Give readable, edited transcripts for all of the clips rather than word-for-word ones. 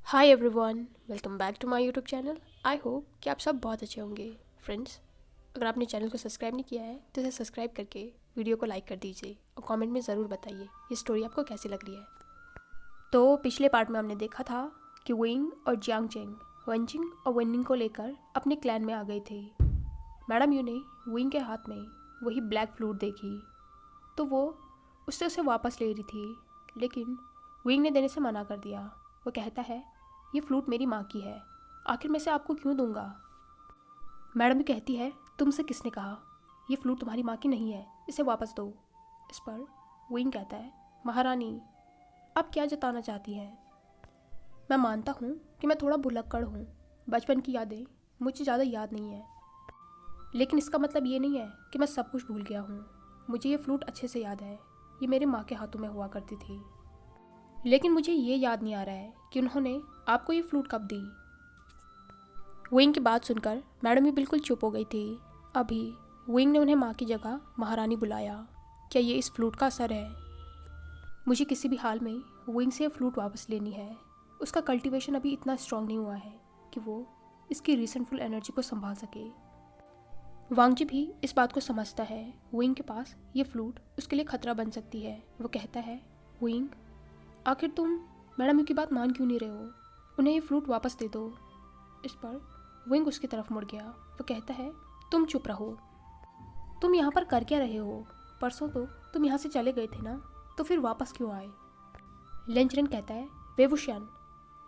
Hi everyone, welcome back to my YouTube channel. I hope कि आप सब बहुत अच्छे होंगे। फ्रेंड्स, अगर आपने चैनल को सब्सक्राइब नहीं किया है तो इसे सब्सक्राइब करके वीडियो को लाइक कर दीजिए और कमेंट में ज़रूर बताइए ये स्टोरी आपको कैसी लग रही है। तो पिछले पार्ट में हमने देखा था कि विंग और जियांग चेंग वंचिंग और वेनिंग को लेकर अपने क्लैन में आ गए थे। मैडम यू ने विंग के हाथ में वही ब्लैक फ्लूट देखी तो वो उससे उसे वापस ले रही थी, लेकिन विंग ने देने से मना कर दिया। वो कहता है, ये फ्लूट मेरी माँ की है, आखिर मैं इसे आपको क्यों दूंगा। मैडम भी कहती है, तुमसे किसने कहा, ये फ्लूट तुम्हारी माँ की नहीं है, इसे वापस दो। इस पर विंग कहता है, महारानी आप क्या जताना चाहती हैं। मैं मानता हूँ कि मैं थोड़ा भुलक्कड़ हूँ, बचपन की यादें मुझे ज़्यादा याद नहीं है, लेकिन इसका मतलब ये नहीं है कि मैं सब कुछ भूल गया हूँ। मुझे ये फ्लूट अच्छे से याद है, ये मेरे माँ के हाथों में हुआ करती थी, लेकिन मुझे ये याद नहीं आ रहा है कि उन्होंने आपको ये फ्लूट कब दी। विंग की बात सुनकर मैडम भी बिल्कुल चुप हो गई थी। अभी विंग ने उन्हें माँ की जगह महारानी बुलाया। क्या ये इस फ्लूट का असर है? मुझे किसी भी हाल में विंग से ये फ्लूट वापस लेनी है। उसका कल्टीवेशन अभी इतना स्ट्रांग नहीं हुआ है कि वो इसकी रीसेंटफुल एनर्जी को संभाल सके। वांगजी भी इस बात को समझता है, विंग के पास ये फ्लूट उसके लिए खतरा बन सकती है। वो कहता है, विंग आखिर तुम मैडम यू की बात मान क्यों नहीं रहे हो, उन्हें ये फ्लूट वापस दे दो। इस पर विंग उसकी तरफ मुड़ गया। वो कहता है, तुम चुप रहो, तुम यहाँ पर कर क्या रहे हो, परसों तो तुम यहाँ से चले गए थे ना, तो फिर वापस क्यों आए। लेंचरन कहता है, वेवुशियन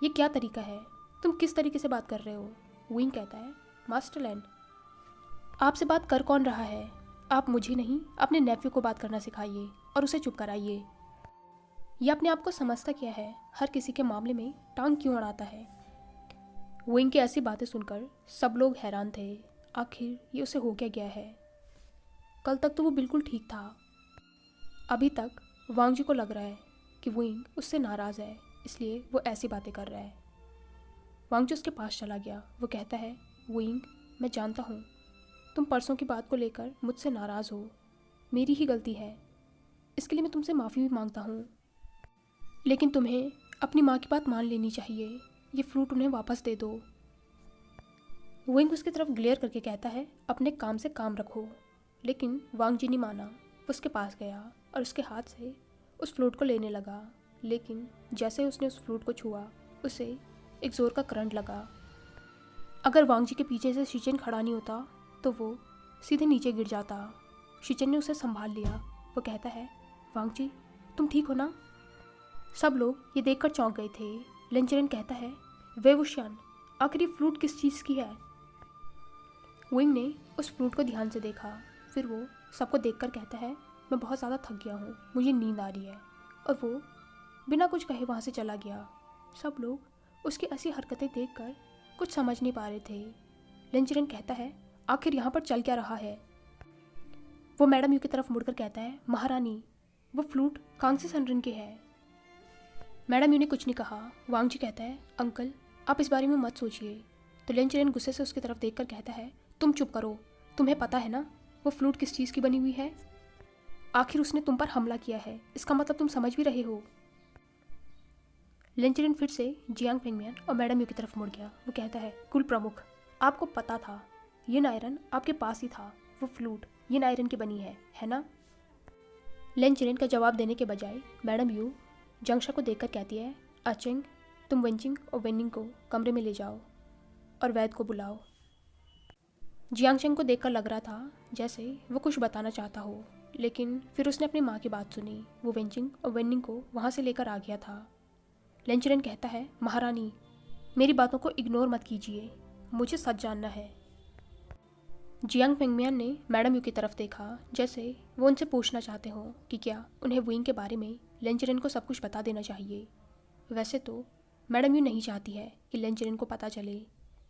ये क्या तरीका है, तुम किस तरीके से बात कर रहे हो। विंग कहता है, मास्टर लैंड आपसे बात कर कौन रहा है, आप मुझे नहीं अपने नेफ्यू को बात करना सिखाइए और उसे चुप कराइए। यह अपने आप को समझता क्या है, हर किसी के मामले में टांग क्यों अड़ाता है। विंग की ऐसी बातें सुनकर सब लोग हैरान थे। आखिर ये उसे हो क्या गया है, कल तक तो वो बिल्कुल ठीक था। अभी तक वांगजी को लग रहा है कि विंग उससे नाराज़ है, इसलिए वो ऐसी बातें कर रहा है। वांगजी उसके पास चला गया। वो कहता है, विंग मैं जानता हूँ तुम परसों की बात को लेकर मुझसे नाराज़ हो, मेरी ही गलती है, इसके लिए मैं तुमसे माफ़ी भी मांगता हूँ, लेकिन तुम्हें अपनी माँ की बात मान लेनी चाहिए, ये फ्रूट उन्हें वापस दे दो। विंग उसकी तरफ ग्लेयर करके कहता है, अपने काम से काम रखो। लेकिन वांगजी नहीं माना। वो उसके पास गया और उसके हाथ से उस फ्लूट को लेने लगा, लेकिन जैसे उसने उस फ्लूट को छुआ उसे एक ज़ोर का करंट लगा। अगर वांगजी के पीछे से शिचेन खड़ा नहीं होता तो वो सीधे नीचे गिर जाता। शिचेन ने उसे संभाल लिया। वो कहता है, वांगजी तुम ठीक हो ना। सब लोग ये देखकर चौंक गए थे। लेंचरन कहता है, वेवुशियन आखिर ये फ्लूट किस चीज़ की है। विंग ने उस फ्लूट को ध्यान से देखा, फिर वो सबको देखकर कहता है, मैं बहुत ज़्यादा थक गया हूँ, मुझे नींद आ रही है, और वो बिना कुछ कहे वहाँ से चला गया। सब लोग उसकी ऐसी हरकतें देखकर कुछ समझ नहीं पा रहे थे। लेंचरन कहता है, आखिर यहाँ पर चल क्या रहा है। वो मैडम यू की तरफ मुड़कर कहता है, महारानी वो फ्लूट कांगसी सनरन के है। मैडम यू ने कुछ नहीं कहा। वांगजी कहता है, अंकल आप इस बारे में मत सोचिए। तो लेंचरन गुस्से से उसकी तरफ देखकर कहता है, तुम चुप करो, तुम्हें पता है ना वो फ्लूट किस चीज़ की बनी हुई है। आखिर उसने तुम पर हमला किया है, इसका मतलब तुम समझ भी रहे हो। लेंचरन फिर से जियांग फेंगमियन और मैडम यू की तरफ मुड़ गया। वो कहता है, कुल प्रमुख आपको पता था ये नायरन आपके पास ही था, वो फ्लूट ये नायरन की बनी है ना। लेंचरन का जवाब देने के बजाय मैडम यू जंगशा को देखकर कहती है, अचेंग तुम वेंचिंग और वेनिंग को कमरे में ले जाओ और वैद को बुलाओ। जियांगचेंग को देखकर लग रहा था जैसे वो कुछ बताना चाहता हो, लेकिन फिर उसने अपनी माँ की बात सुनी। वो वेंचिंग और वेनिंग को वहाँ से लेकर आ गया था। लेंचरन कहता है, महारानी मेरी बातों को इग्नोर मत कीजिए, मुझे सच जानना है। जियांग फेंगमियन ने मैडम यू की तरफ देखा, जैसे वो उनसे पूछना चाहते हो कि क्या उन्हें विंग के बारे में लेंचरन को सब कुछ बता देना चाहिए। वैसे तो मैडम यू नहीं चाहती है कि लेंचरन को पता चले,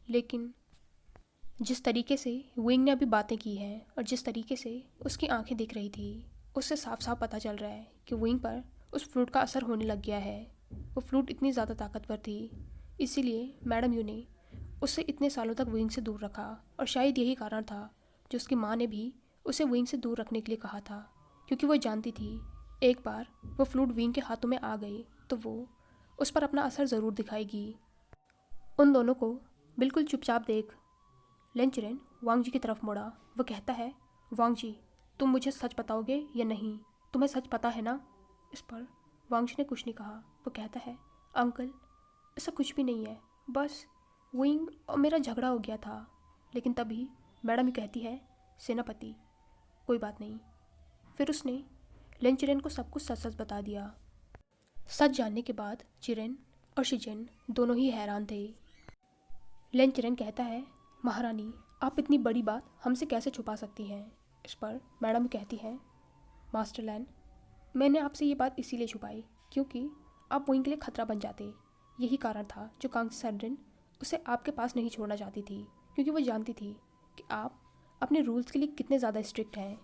लेकिन जिस तरीके से विंग ने अभी बातें की हैं और जिस तरीके से उसकी आंखें दिख रही थी, उससे साफ साफ पता चल रहा है कि विंग पर उस फ्लूट का असर होने लग गया है। वो फ्लूट इतनी ज़्यादा ताकतवर थी, इसीलिए मैडम यू ने उसे इतने सालों तक विंग से दूर रखा, और शायद यही कारण था जो उसकी माँ ने भी उसे विंग से दूर रखने के लिए कहा था, क्योंकि वो जानती थी एक बार वो फ्लूट विंग के हाथों में आ गई तो वो उस पर अपना असर ज़रूर दिखाएगी। उन दोनों को बिल्कुल चुपचाप देख लेन चिरेन वांग जी की तरफ मुड़ा। वो कहता है, वांग जी, तुम मुझे सच बताओगे या नहीं? तुम्हें सच पता है ना? इस पर वांग जी ने कुछ नहीं कहा। वो कहता है, अंकल, ऐसा कुछ भी नहीं है, बस विंग और मेरा झगड़ा हो गया था। लेकिन तभी मैडम ही कहती है, सेनापति, कोई बात नहीं। फिर उसने लेन चिरेन को सब कुछ सच सच बता दिया। सच जानने के बाद चिरेन और शिजेन दोनों ही हैरान थे। लेन चिरेन कहता है, महारानी, आप इतनी बड़ी बात हमसे कैसे छुपा सकती हैं? इस पर मैडम कहती है, मास्टर लैन, मैंने आपसे ये बात इसीलिए छुपाई क्योंकि आप विंग के लिए खतरा बन जाते। यही कारण था जो कांग सरडिन उसे आपके पास नहीं छोड़ना चाहती थी, क्योंकि वो जानती थी कि आप अपने रूल्स के लिए कितने ज़्यादा स्ट्रिक्ट हैं।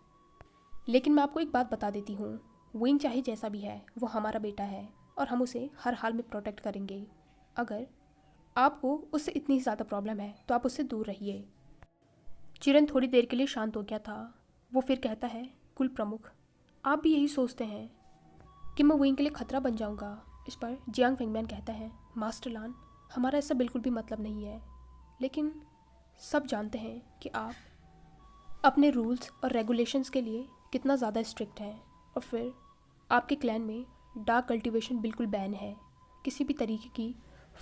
लेकिन मैं आपको एक बात बता देती हूँ, विंग चाहे जैसा भी है वो हमारा बेटा है और हम उसे हर हाल में प्रोटेक्ट करेंगे। अगर आपको उससे इतनी ज़्यादा प्रॉब्लम है तो आप उससे दूर रहिए। चिरेन थोड़ी देर के लिए शांत हो गया था। वो फिर कहता है, कुल प्रमुख, आप भी यही सोचते हैं कि मैं विंग के लिए खतरा बन जाऊंगा? इस पर जियांग फेंगमैन कहता है, मास्टर लान, हमारा ऐसा बिल्कुल भी मतलब नहीं है। लेकिन सब जानते हैं कि आप अपने रूल्स और रेगुलेशंस के लिए कितना ज़्यादा स्ट्रिक्ट हैं। और फिर आपके क्लैन में डार्क कल्टीवेशन बिल्कुल बैन है, किसी भी तरीके की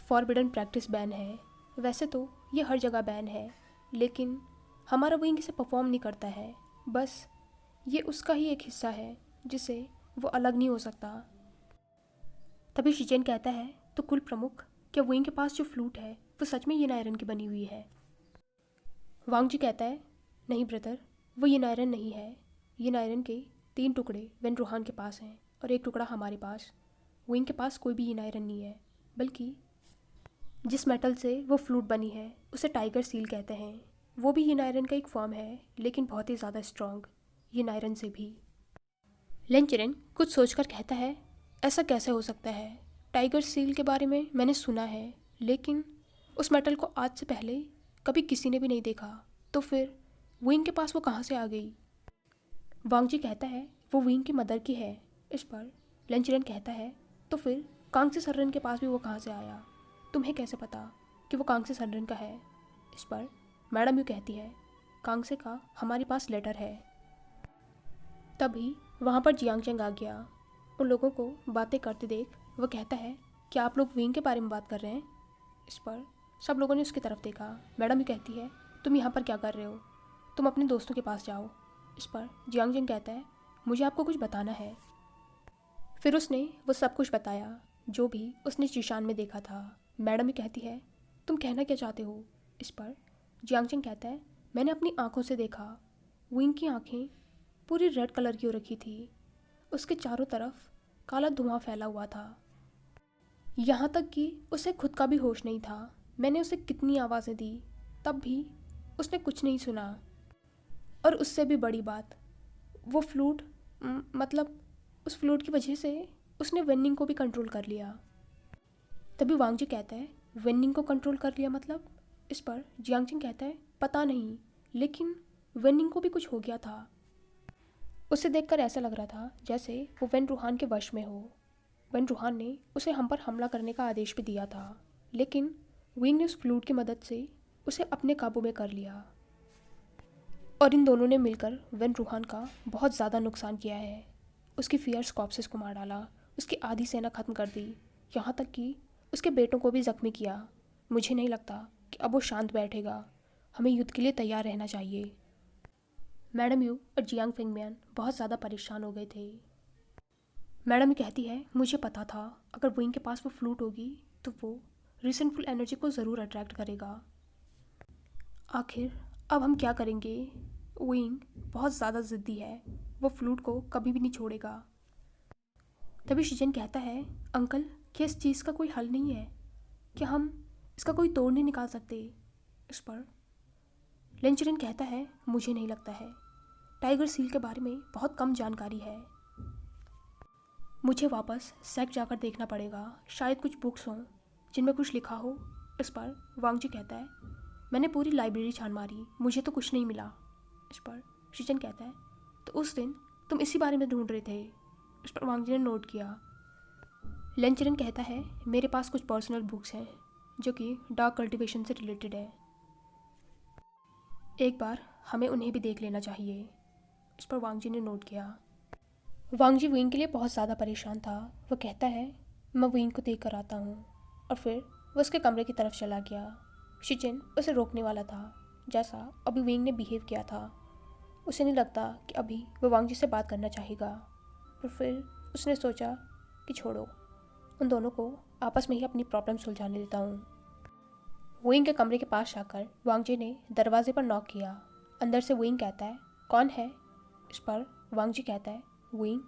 फॉरबिडन प्रैक्टिस बैन है। वैसे तो ये हर जगह बैन है, लेकिन हमारा विंग इसे परफॉर्म नहीं करता है। बस ये उसका ही एक हिस्सा है जिसे वो अलग नहीं हो सकता। तभी शिचेन कहता है, तो कुल प्रमुख, क्या विंग के पास जो फ्लूट है वो सच में येन आयरन की बनी हुई है? वांग जी कहता है, नहीं ब्रदर, वो येन आयरन नहीं है। येन आयरन के 3 टुकड़े वेन रूहान के पास हैं और 1 टुकड़ा हमारे पास। विंग के पास कोई भी येन आयरन नहीं है, बल्कि जिस मेटल से वो फ्लूट बनी है उसे टाइगर सील कहते हैं। वो भी येन आयरन का एक फॉर्म है, लेकिन बहुत ही ज़्यादा स्ट्रॉन्ग, येन आयरन से भी। लेन चिरेन कुछ सोचकर कहता है, ऐसा कैसे हो सकता है? टाइगर सील के बारे में मैंने सुना है, लेकिन उस मेटल को आज से पहले कभी किसी ने भी नहीं देखा। तो फिर विंग के पास वो कहाँ से आ गई? वांग जी कहता है, वो विंग की मदर की है। इस पर लेन चिरेन कहता है, तो फिर कांगसे सररन के पास भी वो कहाँ से आया? तुम्हें कैसे पता कि वो कांगसे सररन का है? इस पर मैडम यू कहती है, कांगसे का हमारे पास लेटर है। तभी वहाँ पर जियांगचेंग आ गया। उन लोगों को बातें करते देख वो कहता है, क्या आप लोग विंग के बारे में बात कर रहे हैं? इस पर सब लोगों ने उसकी तरफ देखा। मैडम यू कहती है, तुम यहाँ पर क्या कर रहे हो? तुम अपने दोस्तों के पास जाओ। इस पर जियांगचेंग कहता है, मुझे आपको कुछ बताना है। फिर उसने वो सब कुछ बताया जो भी उसने जिशान में देखा था। मैडम यू कहती है, तुम कहना क्या चाहते हो? इस पर जियांगचेंग कहता है, मैंने अपनी आंखों से देखा। विंग की आंखें पूरी रेड कलर की हो रखी थी। उसके चारों तरफ काला धुआं फैला हुआ था, यहाँ तक कि उसे खुद का भी होश नहीं था। मैंने उसे कितनी आवाज़ें दी, तब भी उसने कुछ नहीं सुना। और उससे भी बड़ी बात, वो फ्लूट, मतलब उस फ्लूट की वजह से उसने वेनिंग को भी कंट्रोल कर लिया। तभी वांग जी कहता है, वेनिंग को कंट्रोल कर लिया मतलब? इस पर जियांगचिंग कहता है, पता नहीं, लेकिन वेनिंग को भी कुछ हो गया था। उसे देखकर ऐसा लग रहा था जैसे वो वेन रूहान के वश में हो। वेन रूहान ने उसे हम पर हमला करने का आदेश भी दिया था, लेकिन विंग ने उस फ्लूट की मदद से उसे अपने काबू में कर लिया। और इन दोनों ने मिलकर वेन रूहान का बहुत ज़्यादा नुकसान किया है। उसकी फियर्स कॉप्सेस को मार डाला, उसकी आधी सेना ख़त्म कर दी, यहाँ तक कि उसके बेटों को भी ज़ख्मी किया। मुझे नहीं लगता कि अब वो शांत बैठेगा। हमें युद्ध के लिए तैयार रहना चाहिए। मैडम यू और जियांग फेंगमियान बहुत ज़्यादा परेशान हो गए थे। मैडम कहती है, मुझे पता था अगर विंग के पास वो फ्लूट होगी तो वो रिसेंटफुल एनर्जी को ज़रूर अट्रैक्ट करेगा। आखिर अब हम क्या करेंगे? विंग बहुत ज़्यादा ज़िद्दी है, वो फ्लूट को कभी भी नहीं छोड़ेगा। तभी शिजन कहता है, अंकल, क्या इस चीज़ का कोई हल नहीं है? क्या हम इसका कोई तोड़ नहीं निकाल सकते? इस पर लेन चिरेन कहता है, मुझे नहीं लगता है। टाइगर सील के बारे में बहुत कम जानकारी है। मुझे वापस सेक जाकर देखना पड़ेगा, शायद कुछ बुक्स हों जिनमें कुछ लिखा हो। इस पर वांग जी कहता है, मैंने पूरी लाइब्रेरी छान मारी, मुझे तो कुछ नहीं मिला। इस पर शिचन कहता है, तो उस दिन तुम इसी बारे में ढूंढ रहे थे? इस पर वांग जी ने नोट किया। लेन चिरेन कहता है, मेरे पास कुछ पर्सनल बुक्स हैं जो कि डार्क कल्टीवेशन से रिलेटेड है। एक बार हमें उन्हें भी देख लेना चाहिए। इस पर वांग जी ने नोट किया। वांग जी विंग के लिए बहुत ज़्यादा परेशान था। वो कहता है मैं विंग को देख कर आता हूँ, और फिर वो उसके कमरे की तरफ चला गया। शिचिन उसे रोकने वाला था, जैसा अभी विंग ने बिहेव किया था। उसे नहीं लगता कि अभी वो वांग जी से बात करना चाहेगा, पर फिर उसने सोचा कि छोड़ो, उन दोनों को आपस में ही अपनी प्रॉब्लम सुलझाने देता हूँ। विंग के कमरे के पास जाकर वांग जी ने दरवाजे पर नॉक किया। अंदर से विंग कहता है कौन है? इस पर वांग जी कहता है विंग,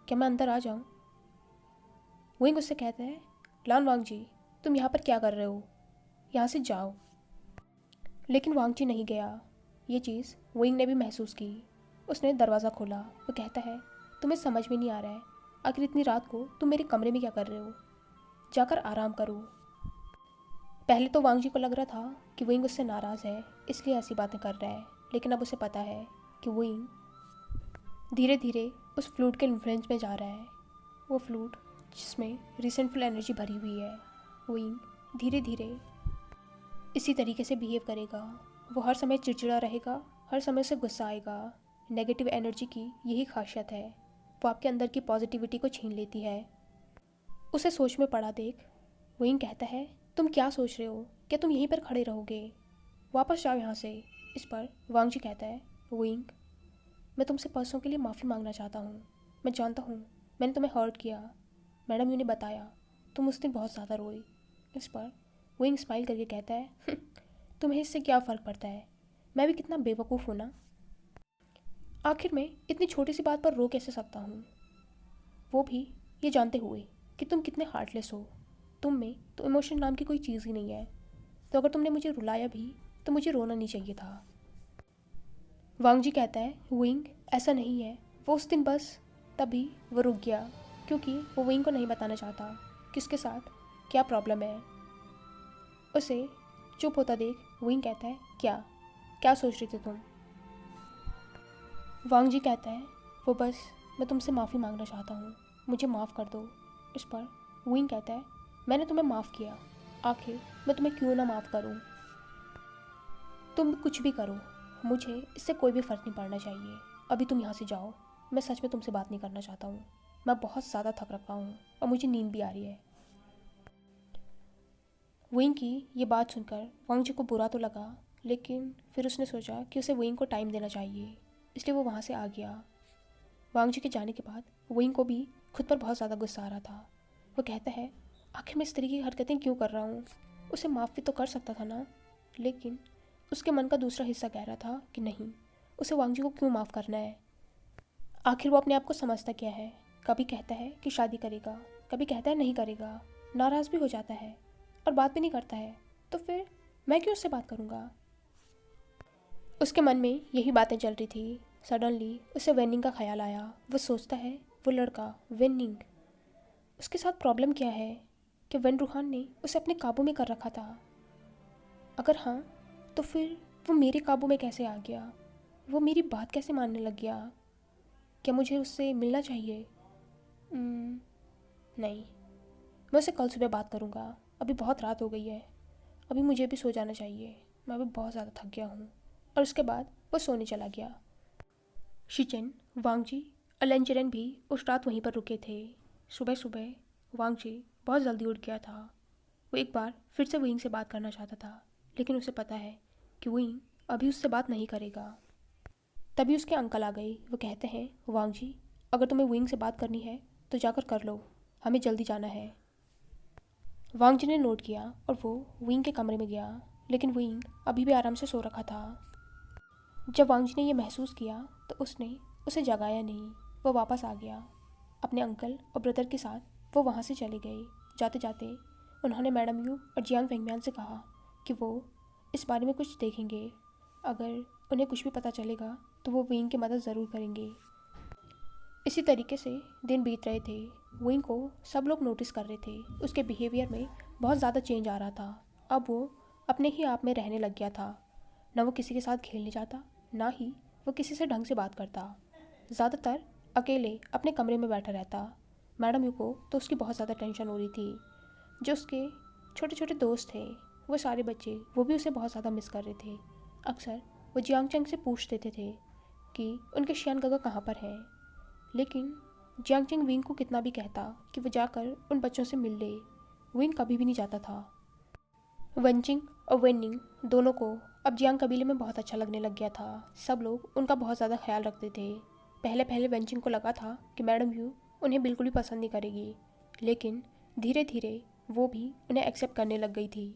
क्या मैं अंदर आ जाऊँ? विंग उससे कहता है लान वांग जी, तुम यहाँ पर क्या कर रहे हो? यहाँ से जाओ। लेकिन वांग जी नहीं गया। ये चीज़ विंग ने भी महसूस की। उसने दरवाज़ा खोला। वो कहता है तुम्हें समझ में नहीं आ रहा है, आखिर इतनी रात को तुम मेरे कमरे में क्या कर रहे हो? जाकर आराम करो। पहले तो वांग जी को लग रहा था कि विंग उससे नाराज़ है, इसलिए ऐसी बातें कर रहा है, लेकिन अब उसे पता है कि विंग धीरे धीरे उस फ्लूट के इन्फ्लुएंस में जा रहा है। वो फ्लूट जिसमें रिसेंटफुल एनर्जी भरी हुई है। विंग धीरे धीरे इसी तरीके से बिहेव करेगा। वो हर समय चिड़चिड़ा रहेगा, हर समय से गुस्सा आएगा। नेगेटिव एनर्जी की यही खासियत है, वो आपके अंदर की पॉजिटिविटी को छीन लेती है। उसे सोच में पड़ा देख विंग कहता है तुम क्या सोच रहे हो? क्या तुम यहीं पर खड़े रहोगे? वापस जाओ यहाँ से। इस पर वांग जी कहता है विंग, मैं तुमसे परसों के लिए माफ़ी मांगना चाहता हूँ। मैं जानता हूँ मैंने तुम्हें हर्ट किया। मैडम यू ने बताया तुम उस दिन बहुत ज़्यादा रोई। इस पर विंग स्माइल करके कहता है तुम्हें इससे क्या फ़र्क पड़ता है? मैं भी कितना बेवकूफ़ हूँ ना। आखिर मैं इतनी छोटी सी बात पर रो कैसे सकता हूँ, वो भी ये जानते हुए कि तुम कितने हार्टलेस हो। तुम में तो इमोशन नाम की कोई चीज़ ही नहीं है, तो अगर तुमने मुझे रुलाया भी तो मुझे रोना नहीं चाहिए था। वांग जी कहता है विंग, ऐसा नहीं है, वो उस दिन बस तभी वो रुक गया क्योंकि वो विंग को नहीं बताना चाहता कि उसके साथ क्या प्रॉब्लम है। उसे चुप होता देख विंग कहता है क्या क्या सोच रहे थे तुम? वांग जी कहता है वो बस मैं तुमसे माफ़ी मांगना चाहता हूँ, मुझे माफ़ कर दो। इस पर विंग कहता है मैंने तुम्हें माफ़ किया, आखिर मैं तुम्हें क्यों ना माफ़ करूँ? तुम कुछ भी करो, मुझे इससे कोई भी फ़र्क नहीं पड़ना चाहिए। अभी तुम यहाँ से जाओ, मैं सच में तुमसे बात नहीं करना चाहता हूँ। मैं बहुत ज़्यादा थक रखा हूँ और मुझे नींद भी आ रही है। विंग की ये बात सुनकर वांग जी को बुरा तो लगा, लेकिन फिर उसने सोचा कि उसे विंग को टाइम देना चाहिए, इसलिए वो वहाँ से आ गया। वांग जी के जाने के बाद विंग को भी खुद पर बहुत ज़्यादा गुस्सा आ रहा था। वो कहता है आखिर मैं इस तरीके की हरकतें क्यों कर रहा हूँ? उसे माफ़ भी तो कर सकता था ना। लेकिन उसके मन का दूसरा हिस्सा कह रहा था कि नहीं, उसे वांग जी को क्यों माफ़ करना है? आखिर वो अपने आप को समझता क्या है? कभी कहता है कि शादी करेगा, कभी कहता है नहीं करेगा, नाराज़ भी हो जाता है और बात भी नहीं करता है, तो फिर मैं क्यों उससे बात करूँगा? उसके मन में यही बातें चल रही थी। सडनली उसे वेनिंग का ख्याल आया। वो सोचता है वो लड़का वेनिंग, उसके साथ प्रॉब्लम क्या है कि वेन रूहान ने उसे अपने काबू में कर रखा था? अगर हाँ, तो फिर वो मेरे काबू में कैसे आ गया? वो मेरी बात कैसे मानने लग गया? क्या मुझे उससे मिलना चाहिए? नहीं, मैं उससे कल सुबह बात करूँगा। अभी बहुत रात हो गई है, अभी मुझे भी सो जाना चाहिए। मैं अभी बहुत ज़्यादा थक गया हूँ। और उसके बाद वो सोने चला गया। शिचिन, वांग जी और लेंचरन भी उस रात वहीं पर रुके थे। सुबह सुबह वांग जी बहुत जल्दी उठ गया था। वो एक बार फिर से विंग से बात करना चाहता था, लेकिन उसे पता है कि विंग अभी उससे बात नहीं करेगा। तभी उसके अंकल आ गए। वो कहते हैं वांग जी, अगर तुम्हें विंग से बात करनी है तो जाकर कर लो, हमें जल्दी जाना है। वांग जी ने नोट किया और वो विंग के कमरे में गया, लेकिन विंग अभी भी आराम से सो रखा था। जब वांग जी ने यह महसूस किया तो उसने उसे जगाया नहीं। वो वापस आ गया। अपने अंकल और ब्रदर के साथ वो वहाँ से चले गए। जाते जाते उन्होंने मैडम यू और जियांग फेंगमियान से कहा कि वो इस बारे में कुछ देखेंगे। अगर उन्हें कुछ भी पता चलेगा तो वो विंग की मदद ज़रूर करेंगे। इसी तरीके से दिन बीत रहे थे। विंग को सब लोग नोटिस कर रहे थे। उसके बिहेवियर में बहुत ज़्यादा चेंज आ रहा था। अब वो अपने ही आप में रहने लग गया था। ना वो किसी के साथ खेलने जाता, ना ही वो किसी से ढंग से बात करता। ज़्यादातर अकेले अपने कमरे में बैठा रहता। मैडम यू को तो उसकी बहुत ज़्यादा टेंशन हो रही थी। जो उसके छोटे छोटे दोस्त थे वो सारे बच्चे वो भी उसे बहुत ज़्यादा मिस कर रहे थे। अक्सर वो जियांग चंग से पूछ देते थे कि उनके शियान गगा कहाँ पर है, लेकिन जियांग चंग विंग को कितना भी कहता कि वो जाकर उन बच्चों से मिल ले, विंग कभी भी नहीं जाता था। वंचिंग और वेनिंग दोनों को अब जियांग कबीले में बहुत अच्छा लगने लग गया था। सब लोग उनका बहुत ज़्यादा ख्याल रखते थे। पहले पहले वेंचिंग को लगा था कि मैडम यू उन्हें बिल्कुल भी पसंद नहीं करेगी, लेकिन धीरे धीरे वो भी उन्हें एक्सेप्ट करने लग गई थी।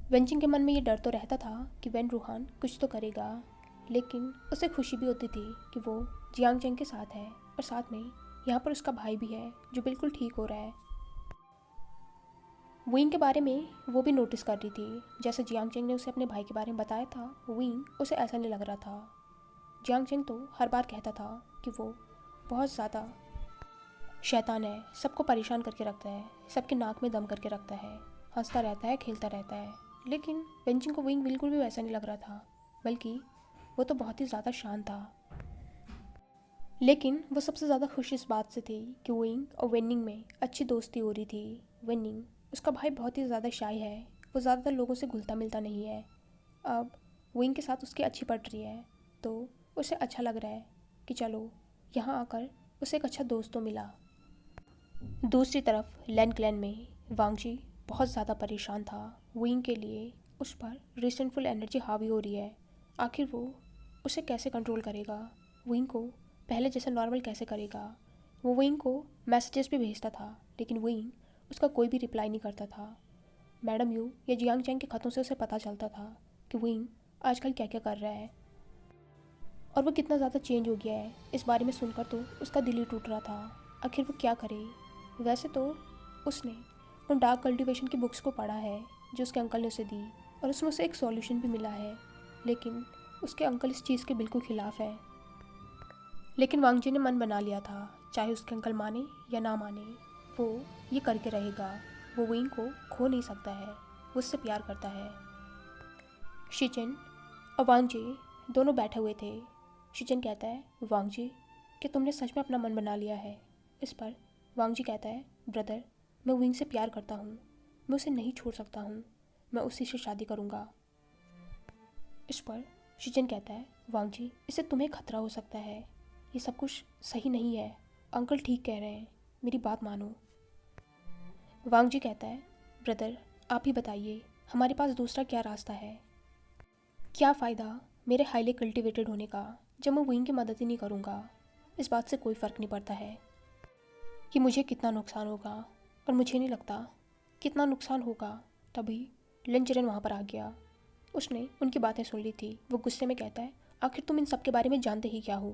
वेंचिंग के मन में ये डर तो रहता था कि वेन रूहान कुछ तो करेगा, लेकिन उसे खुशी भी होती थी कि वो जियांग चंग के साथ है और साथ में यहाँ पर उसका भाई भी है जो बिल्कुल ठीक हो रहा है। विंग के बारे में वो भी नोटिस कर रही थी। जैसे जियांग चंग ने उसे अपने भाई के बारे में बताया था, विंग उसे ऐसा नहीं लग रहा था। जियांग चंग तो हर बार कहता था कि वो बहुत ज़्यादा शैतान है, सबको परेशान करके रखता है, सबके नाक में दम करके रखता है, हंसता रहता है, खेलता रहता है। लेकिन वेंचिंग को विंग बिल्कुल भी वैसा नहीं लग रहा था, बल्कि वो तो बहुत ही ज़्यादा शांत था। लेकिन वो सबसे ज़्यादा खुश इस बात से थी कि विंग और वेनिंग में अच्छी दोस्ती हो रही थी। वेनिंग, उसका भाई, बहुत ही ज़्यादा शाय है, वो ज़्यादातर लोगों से घुलता मिलता नहीं है। अब विंग के साथ उसकी अच्छी पट रही है तो उसे अच्छा लग रहा है कि चलो यहाँ आकर उसे एक अच्छा दोस्त तो मिला। दूसरी तरफ लैन क्लैन में वांगजी बहुत ज़्यादा परेशान था। विंग के लिए उस पर रिसेंटफुल एनर्जी हावी हो रही है। आखिर वो उसे कैसे कंट्रोल करेगा, विंग को पहले जैसे नॉर्मल कैसे करेगा। वो विंग को मैसेजेस भी भेजता था, लेकिन विंग उसका कोई भी रिप्लाई नहीं करता था। मैडम यू या जियांग चैंग के ख़तों से उसे पता चलता था कि विंग आजकल क्या क्या कर रहा है और वो कितना ज़्यादा चेंज हो गया है। इस बारे में सुनकर तो उसका दिल ही टूट रहा था। आखिर वो क्या करे। वैसे तो उसने उन डार्क कल्टीवेशन की बुक्स को पढ़ा है जो उसके अंकल ने उसे दी, और उसमें उसे एक सॉल्यूशन भी मिला है, लेकिन उसके अंकल इस चीज़ के बिल्कुल ख़िलाफ़ है। लेकिन वांगजी ने मन बना लिया था, चाहे उसके अंकल माने या ना माने, वो ये करके रहेगा। वो विंग को खो नहीं सकता है, वो उससे प्यार करता है। शिचिन और वांगजी दोनों बैठे हुए थे। शिचिन कहता है, वांगजी, कि तुमने सच में अपना मन बना लिया है। इस पर वांगजी कहता है, ब्रदर, मैं विंग से प्यार करता हूँ, मैं उसे नहीं छोड़ सकता हूँ, मैं उसी से शादी करूँगा। इस पर शिचिन कहता है, वांगजी, इससे तुम्हें खतरा हो सकता है, ये सब कुछ सही नहीं है, अंकल ठीक कह रहे हैं, मेरी बात मानो। वांगजी कहता है, ब्रदर, आप ही बताइए, हमारे पास दूसरा क्या रास्ता है। क्या फ़ायदा मेरे हाईली कल्टिवेटेड होने का जब मैं विंग की मदद ही नहीं करूँगा। इस बात से कोई फ़र्क नहीं पड़ता है कि मुझे कितना नुकसान होगा, और मुझे नहीं लगता कितना नुकसान होगा। तभी लिंचरन वहाँ पर आ गया। उसने उनकी बातें सुन ली थी। वो गुस्से में कहता है, आखिर तुम इन सब के बारे में जानते ही क्या हो।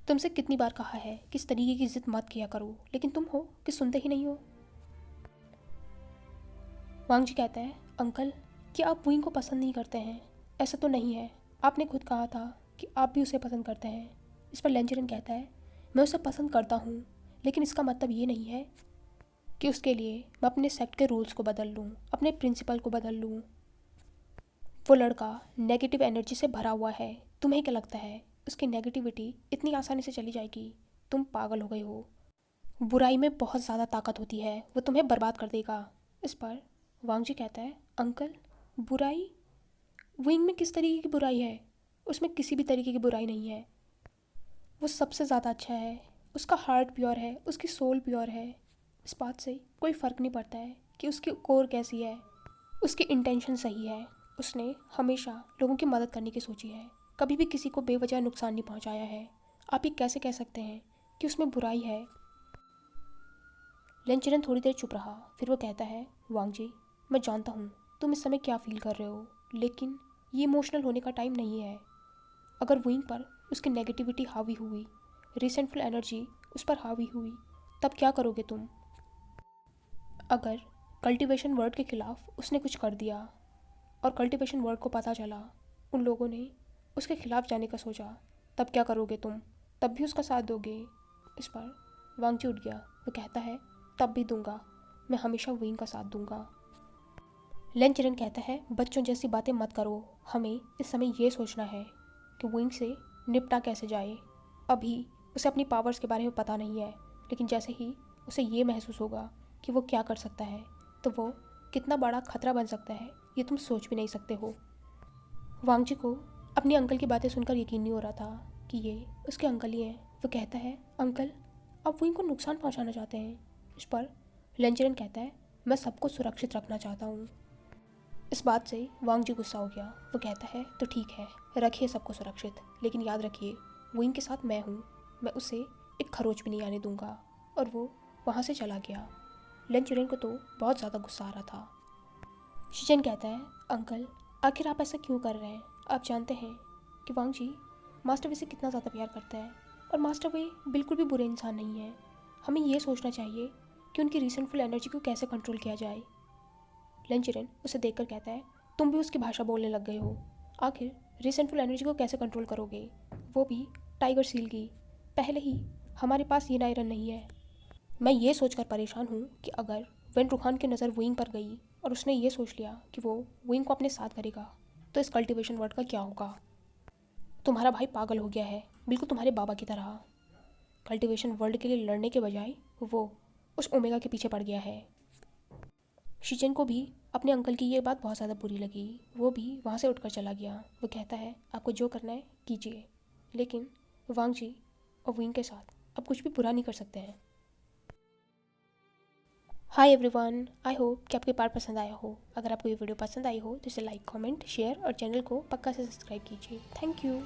तुमसे कितनी बार कहा है कि इस तरीके की जिद मत किया करो, लेकिन तुम हो कि सुनते ही नहीं हो। वांगजी कहता है, अंकल, क्या आप विंग को पसंद नहीं करते हैं? ऐसा तो नहीं है, आपने खुद कहा था कि आप भी उसे पसंद करते हैं। इस पर लेंजरन कहता है, मैं उसे पसंद करता हूँ, लेकिन इसका मतलब ये नहीं है कि उसके लिए मैं अपने सेक्ट के रूल्स को बदल लूँ, अपने प्रिंसिपल को बदल लूँ। वो लड़का नेगेटिव एनर्जी से भरा हुआ है। तुम्हें क्या लगता है उसकी नेगेटिविटी इतनी आसानी से चली जाएगी? तुम पागल हो गए हो। बुराई में बहुत ज़्यादा ताकत होती है, वो तुम्हें बर्बाद कर देगा। इस पर वांगजी कहता है, अंकल, बुराई? विंग में किस तरीके की बुराई है? उसमें किसी भी तरीके की बुराई नहीं है। वो सबसे ज़्यादा अच्छा है, उसका हार्ट प्योर है, उसकी सोल प्योर है। इस बात से कोई फ़र्क नहीं पड़ता है कि उसकी कोर कैसी है, उसकी इंटेंशन सही है। उसने हमेशा लोगों की मदद करने की सोची है, कभी भी किसी को बेवजह नुकसान नहीं पहुंचाया है। आप ये कैसे कह सकते हैं कि उसमें बुराई है? लेंचरन थोड़ी देर चुप रहा, फिर वो कहता है, वांगजी, मैं जानता हूँ तुम इस समय क्या फील कर रहे हो, लेकिन ये इमोशनल होने का टाइम नहीं है। अगर विंग पर उसकी नेगेटिविटी हावी हुई, रिसेंटफुल एनर्जी उस पर हावी हुई, तब क्या करोगे तुम? अगर कल्टीवेशन वर्ड के ख़िलाफ़ उसने कुछ कर दिया और कल्टीवेशन वर्ड को पता चला, उन लोगों ने उसके ख़िलाफ़ जाने का सोचा, तब क्या करोगे तुम? तब भी उसका साथ दोगे? इस पर वांगजी उठ गया। वो कहता है, तब भी दूंगा, मैं हमेशा विंग का साथ दूंगा। लेंचरन कहता है, बच्चों जैसी बातें मत करो, हमें इस समय ये सोचना है कि विंग से निपटा कैसे जाए। अभी उसे अपनी पावर्स के बारे में पता नहीं है, लेकिन जैसे ही उसे ये महसूस होगा कि वो क्या कर सकता है, तो वो कितना बड़ा खतरा बन सकता है ये तुम सोच भी नहीं सकते हो। वांग जी को अपने अंकल की बातें सुनकर यकीन नहीं हो रहा था कि ये उसके अंकल ही हैं। वो कहता है, अंकल आप वहीं को नुकसान पहुंचाना चाहते हैं। इस पर लेंचरन कहता है, मैं सबको सुरक्षित रखना चाहता हूँ। इस बात से वांग जी गुस्सा हो गया। वो कहता है, तो ठीक है, रखिए सबको सुरक्षित, लेकिन याद रखिए वुइंग के साथ मैं हूँ, मैं उसे एक खरोच भी नहीं आने दूंगा। और वो वहाँ से चला गया। लेंचरन को तो बहुत ज़्यादा गुस्सा आ रहा था। शिचन कहता है, अंकल आखिर आप ऐसा क्यों कर रहे हैं? आप जानते हैं कि वांग जी मास्टर वे से कितना ज़्यादा प्यार करता है, और मास्टर वे बिल्कुल भी बुरे इंसान नहीं है। हमें ये सोचना चाहिए कि उनकी रिसेंटफुल एनर्जी को कैसे कंट्रोल किया जाए। लेंचरन उसे देखकर कहता है, तुम भी उसकी भाषा बोलने लग गए हो। आखिर रिसेंटफुल एनर्जी को कैसे कंट्रोल करोगे, वो भी टाइगर सील की? पहले ही हमारे पास ये आयरन नहीं है। मैं ये सोचकर परेशान हूँ कि अगर वेन रूहान की नज़र वुइंग पर गई और उसने ये सोच लिया कि वो वुइंग को अपने साथ करेगा, तो इस कल्टीवेशन वर्ड का क्या होगा? तुम्हारा भाई पागल हो गया है, बिल्कुल तुम्हारे बाबा की तरह। कल्टीवेशन वर्ल्ड के लिए लड़ने के बजाय वो उस ओमेगा के पीछे पड़ गया है। शिचन को भी अपने अंकल की ये बात बहुत ज़्यादा बुरी लगी। वो भी वहाँ से उठकर चला गया। वो कहता है, आपको जो करना है कीजिए, लेकिन वांग जी और विंग के साथ अब कुछ भी बुरा नहीं कर सकते हैं। हाय एवरीवन, आई होप कि आपके पार्ट पसंद आया हो। अगर आपको ये वीडियो पसंद आई हो तो इसे लाइक, कमेंट, शेयर और चैनल को पक्का से सब्सक्राइब कीजिए। Thank you.